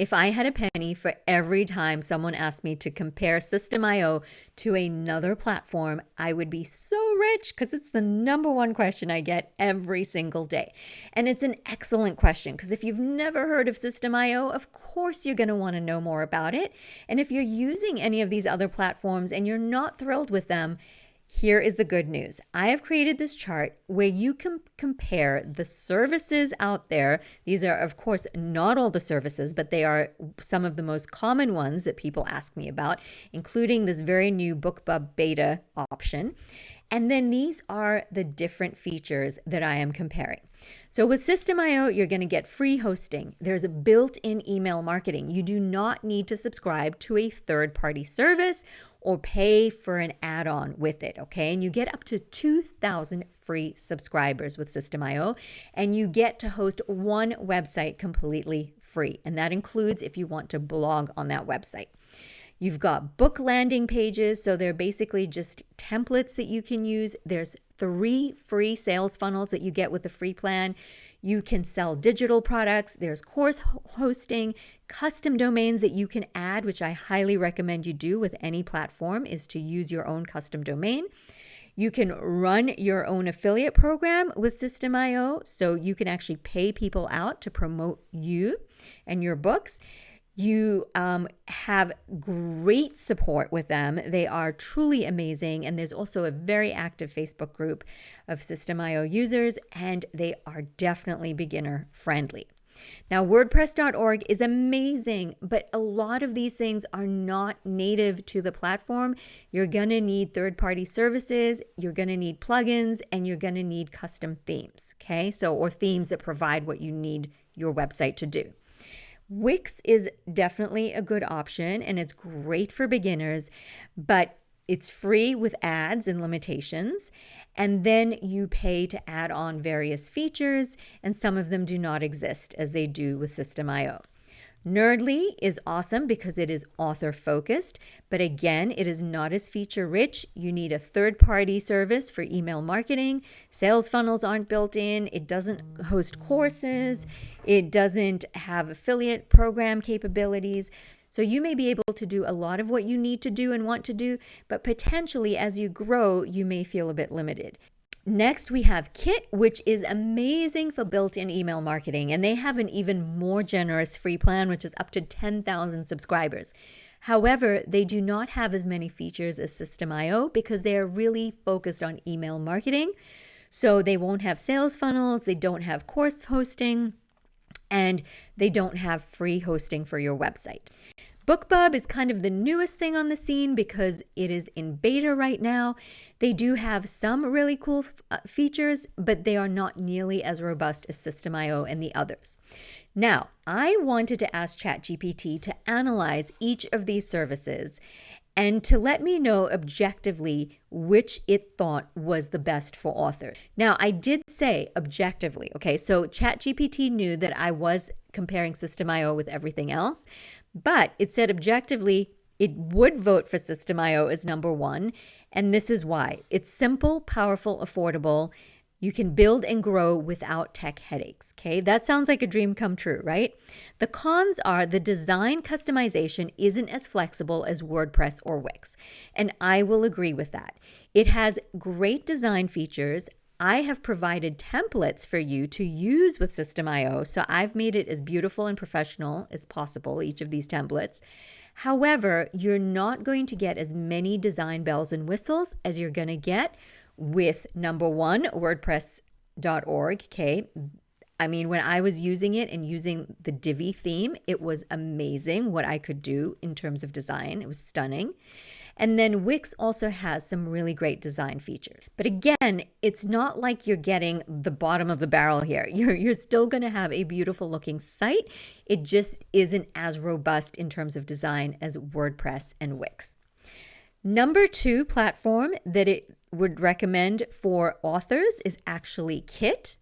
If I had a penny for every time someone asked me to compare System.io to another platform, I would be so rich because it's the number one question I get every single day. And it's an excellent question because if you've never heard of System.io, of course you're going to want to know more about it. And if you're using any of these other platforms and you're not thrilled with them, here is the good news. I have created this chart where you can compare the services out there. These are, of course, not all the services, but they are some of the most common ones that people ask me about, including this very new BookBub beta option. And then these are the different features that I am comparing. So with System.io, you're going to get free hosting. There's a built-in email marketing. You do not need to subscribe to a third-party service or pay for an add-on with it, okay? And you get up to 2,000 free subscribers with System.io, and you get to host one website completely free. And that includes if you want to blog on that website. You've got book landing pages, so they're basically just templates that you can use. There's 3 free sales funnels that you get with the free plan. You can sell digital products. There's course hosting, custom domains that you can add, which I highly recommend you do with any platform, is to use your own custom domain. You can run your own affiliate program with System.io, so you can actually pay people out to promote you and your books. You have great support with them. They are truly amazing. And there's also a very active Facebook group of System.io users, and they are definitely beginner friendly. Now, WordPress.org is amazing, but a lot of these things are not native to the platform. You're going to need third-party services, you're going to need plugins, and you're going to need custom themes, okay? Or themes that provide what you need your website to do. Wix is definitely a good option and it's great for beginners, but it's free with ads and limitations. And then you pay to add on various features, and some of them do not exist as they do with System.io. Nerdly is awesome because it is author focused, but again, it is not as feature rich. You need a third-party service for email marketing. Sales funnels aren't built in. It doesn't host courses. It doesn't have affiliate program capabilities. So you may be able to do a lot of what you need to do and want to do, but potentially as you grow, you may feel a bit limited. Next, we have Kit, which is amazing for built-in email marketing, and they have an even more generous free plan, which is up to 10,000 subscribers. However, they do not have as many features as System.io because they are really focused on email marketing. So they won't have sales funnels, they don't have course hosting, and they don't have free hosting for your website. BookBub is kind of the newest thing on the scene because it is in beta right now. They do have some really cool features, but they are not nearly as robust as System.io and the others. Now, I wanted to ask ChatGPT to analyze each of these services and to let me know objectively which it thought was the best for authors. Now, I did say objectively, okay? So ChatGPT knew that I was comparing System.io with everything else, but it said objectively it would vote for System.io as number one, and this is why. It's simple, powerful, affordable. You can build and grow without tech headaches, okay? That sounds like a dream come true, right? The cons are the design customization isn't as flexible as WordPress or Wix, and I will agree with that. It has great design features. I have provided templates for you to use with System.io, so I've made it as beautiful and professional as possible, each of these templates. However, you're not going to get as many design bells and whistles as you're going to get with number one, WordPress.org, okay? I mean, when I was using it and using the Divi theme, it was amazing what I could do in terms of design. It was stunning. And then Wix also has some really great design features. But again, it's not like you're getting the bottom of the barrel here. You're still going to have a beautiful looking site. It just isn't as robust in terms of design as WordPress and Wix. Number 2 platform that it would recommend for authors is actually Kit.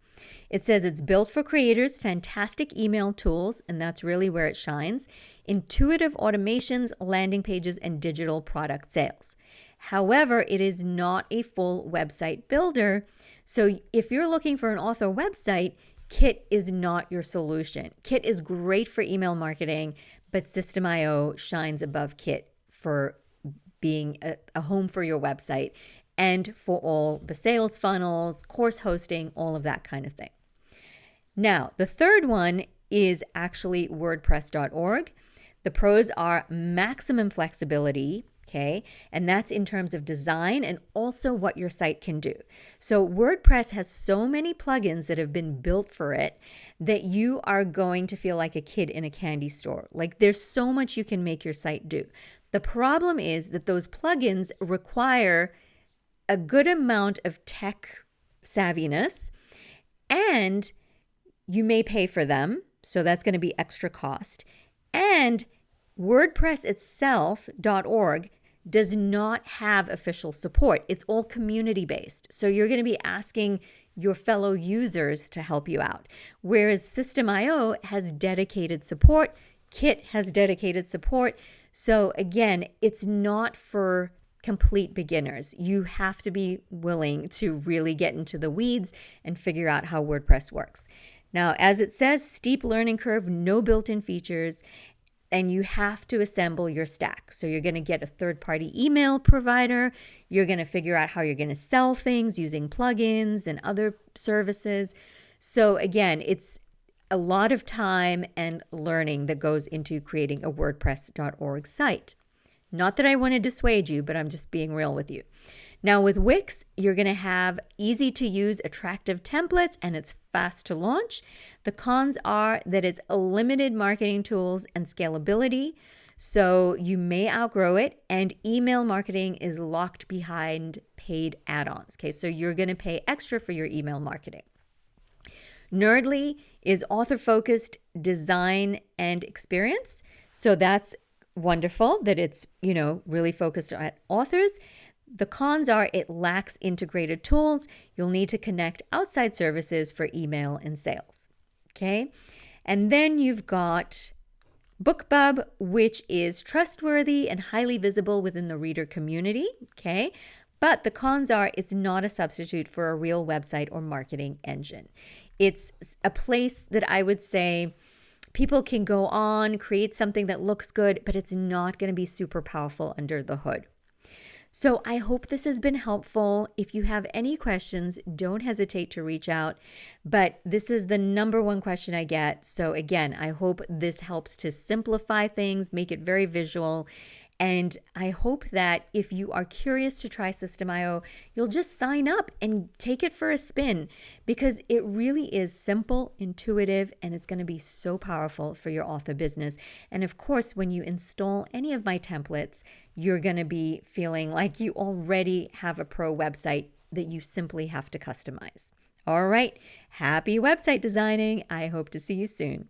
It says it's built for creators, fantastic email tools, and that's really where it shines, intuitive automations, landing pages, and digital product sales. However, it is not a full website builder. So if you're looking for an author website, Kit is not your solution. Kit is great for email marketing, but System.io shines above Kit for being a home for your website and for all the sales funnels, course hosting, all of that kind of thing. Now, the third one is actually WordPress.org. The pros are maximum flexibility, okay? And that's in terms of design and also what your site can do. So WordPress has so many plugins that have been built for it that you are going to feel like a kid in a candy store. Like there's so much you can make your site do. The problem is that those plugins require a good amount of tech savviness, and you may pay for them. So that's going to be extra cost. And WordPress itself, .org, does not have official support. It's all community based. So you're going to be asking your fellow users to help you out. Whereas System.io has dedicated support. Kit has dedicated support. So again, it's not for complete beginners. You have to be willing to really get into the weeds and figure out how WordPress works. Now, as it says, steep learning curve, no built-in features, and you have to assemble your stack. So you're going to get a third-party email provider. You're going to figure out how you're going to sell things using plugins and other services. So again, it's a lot of time and learning that goes into creating a WordPress.org site. Not that I want to dissuade you, but I'm just being real with you. Now with Wix, you're going to have easy to use, attractive templates, and it's fast to launch. The cons are that it's limited marketing tools and scalability, so you may outgrow it, and email marketing is locked behind paid add-ons. Okay, so you're going to pay extra for your email marketing. Nerdly is author-focused design and experience, so that's wonderful that it's, really focused on authors. The cons are it lacks integrated tools. You'll need to connect outside services for email and sales. Okay. And then you've got BookBub, which is trustworthy and highly visible within the reader community. Okay. But the cons are it's not a substitute for a real website or marketing engine. It's a place that I would say people can go on, create something that looks good, but it's not going to be super powerful under the hood. So I hope this has been helpful. If you have any questions, don't hesitate to reach out. But this is the number one question I get. So again, I hope this helps to simplify things, make it very visual. And I hope that if you are curious to try System.io, you'll just sign up and take it for a spin, because it really is simple, intuitive, and it's going to be so powerful for your author business. And of course, when you install any of my templates, you're going to be feeling like you already have a pro website that you simply have to customize. All right, happy website designing. I hope to see you soon.